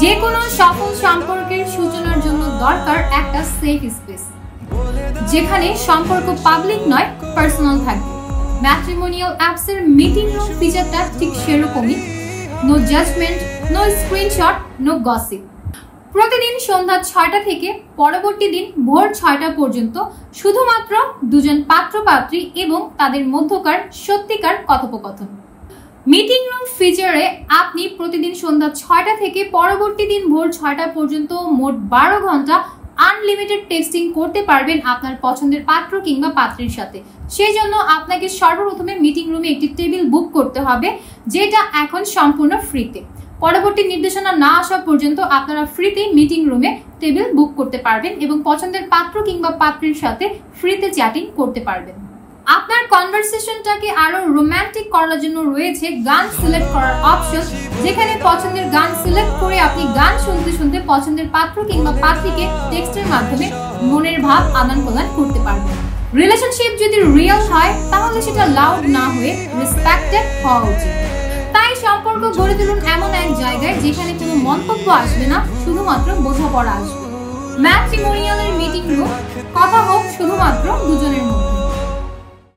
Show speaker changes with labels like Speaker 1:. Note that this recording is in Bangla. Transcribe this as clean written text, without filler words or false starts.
Speaker 1: যে কোনো সফল সম্পর্কের সূচনার জন্য দরকার একটা সেফ স্পেস, যেখানে সম্পর্ক পাবলিক নয়, পার্সোনাল থাকবে। ম্যাট্রিমোনিয়াল অ্যাপসের মিটিং রুম ফিচারটা ঠিক সেরকমই। No judgement, no screenshot, no gossip. প্রতিদিন সন্ধ্যা 6টা থেকে পরবর্তী দিন ভোর 6টা পর্যন্ত শুধুমাত্র দুজন পাত্র-পাত্রী এবং তাদের মধ্যকার সত্যিকার কথোপকথন। মিটিং রুম ফিচারে আপনি প্রতিদিন সন্ধ্যা 6টা থেকে পরবর্তী দিন ভোর 6টা পর্যন্ত মোট 12 ঘন্টা আনলিমিটেড টেক্সটিং করতে পারবেন আপনার পছন্দের পাত্র কিংবা পাত্রীর সাথে। সেই জন্য আপনাকে সর্বপ্রথমে মিটিং রুমে একটি টেবিল বুক করতে হবে, যেটা এখন সম্পূর্ণ ফ্রিতে। পরবর্তী নির্দেশনা না আসা পর্যন্ত আপনারা ফ্রিতেই মিটিং রুমে টেবিল বুক করতে পারবেন এবং পছন্দের পাত্র কিংবা পাত্রীর সাথে ফ্রিতে চ্যাটিং করতে পারবেন। আপনার কনভারসেশনটাকে আরো রোমান্টিক করার জন্য রয়েছে গান সিলেক্ট করার অপশন, যেখানে পছন্দের গান সিলেক্ট করে আপনি গান শুনতে শুনতে পছন্দের পাত্র কিংবা পাত্রীকে টেক্সটের মাধ্যমে মনের ভাব আদান প্রদান করতে পারবেন। রিলেশনশিপ যদি রিয়েল হয় তাহলে সেটা লাউড না হয়ে রেসপেক্টেড হওয়া উচিত। তাই সম্পর্ক গড়ে তুলুন এমন এক জায়গায় যেখানে কোনো মন্তব্য আসবে না, শুধুমাত্র বোঝাপড়া আসবে। ম্যাট্রিমোনিয়ালের মিটিং রুম, কথা হোক শুধুমাত্র দুজনের মধ্যে।